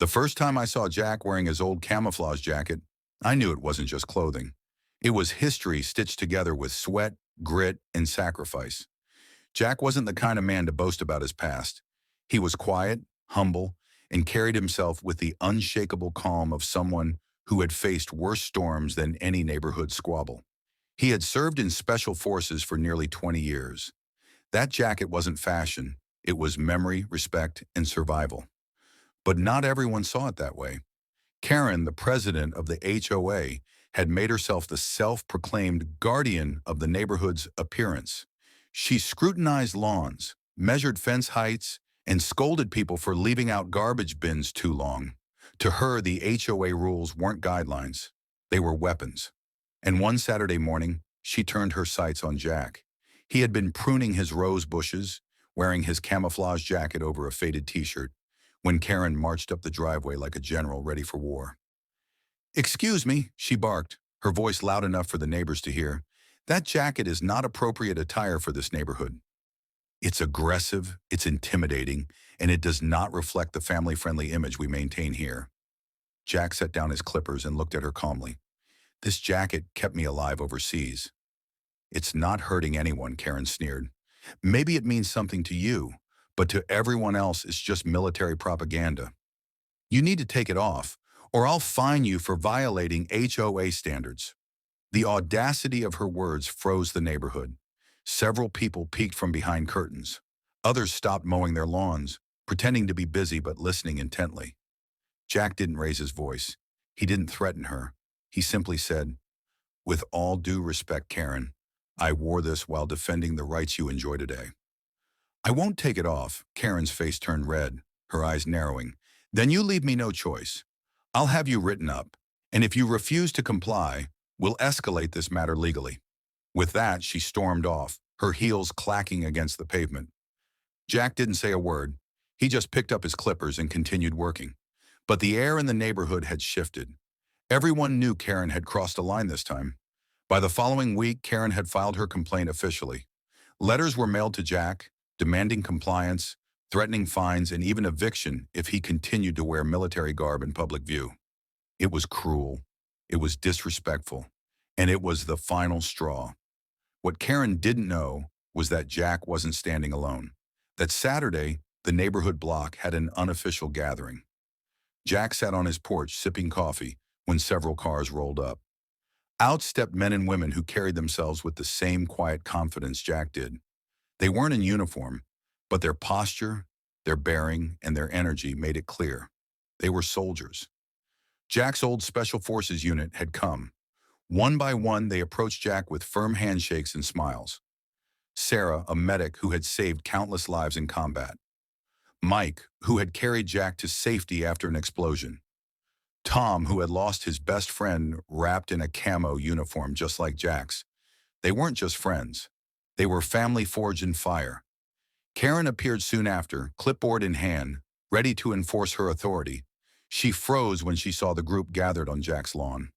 The first time I saw Jack wearing his old camouflage jacket, I knew it wasn't just clothing. It was history stitched together with sweat, grit, and sacrifice. Jack wasn't the kind of man to boast about his past. He was quiet, humble, and carried himself with the unshakable calm of someone who had faced worse storms than any neighborhood squabble. He had served in special forces for nearly 20 years. That jacket wasn't fashion. It was memory, respect, and survival. But not everyone saw it that way. Karen, the president of the HOA, had made herself the self-proclaimed guardian of the neighborhood's appearance. She scrutinized lawns, measured fence heights, and scolded people for leaving out garbage bins too long. To her, the HOA rules weren't guidelines. They were weapons. And one Saturday morning, she turned her sights on Jack. He had been pruning his rose bushes, wearing his camouflage jacket over a faded t-shirt, when Karen marched up the driveway like a general ready for war. "Excuse me," she barked, her voice loud enough for the neighbors to hear. "That jacket is not appropriate attire for this neighborhood. It's aggressive, it's intimidating, and it does not reflect the family-friendly image we maintain here." Jack set down his clippers and looked at her calmly. "This jacket kept me alive overseas." "It's not hurting anyone," Karen sneered. "Maybe it means something to you, but to everyone else it's just military propaganda. You need to take it off, or I'll fine you for violating HOA standards." The audacity of her words froze the neighborhood. Several people peeked from behind curtains. Others stopped mowing their lawns, pretending to be busy but listening intently. Jack didn't raise his voice. He didn't threaten her. He simply said, "With all due respect, Karen, I wore this while defending the rights you enjoy today." "I won't take it off." Karen's face turned red, her eyes narrowing. "Then you leave me no choice. I'll have you written up, and if you refuse to comply, we'll escalate this matter legally." With that, she stormed off, her heels clacking against the pavement. Jack didn't say a word. He just picked up his clippers and continued working. But the air in the neighborhood had shifted. Everyone knew Karen had crossed a line this time. By the following week, Karen had filed her complaint officially. Letters were mailed to Jack, demanding compliance, threatening fines, and even eviction if he continued to wear military garb in public view. It was cruel, it was disrespectful, and it was the final straw. What Karen didn't know was that Jack wasn't standing alone. That Saturday, the neighborhood block had an unofficial gathering. Jack sat on his porch sipping coffee when several cars rolled up. Out stepped men and women who carried themselves with the same quiet confidence Jack did. They weren't in uniform, but their posture, their bearing, and their energy made it clear. They were soldiers. Jack's old Special Forces unit had come. One by one, they approached Jack with firm handshakes and smiles. Sarah, a medic who had saved countless lives in combat. Mike, who had carried Jack to safety after an explosion. Tom, who had lost his best friend wrapped in a camo uniform just like Jack's. They weren't just friends. They were family forged in fire. Karen appeared soon after, clipboard in hand, ready to enforce her authority. She froze when she saw the group gathered on Jack's lawn.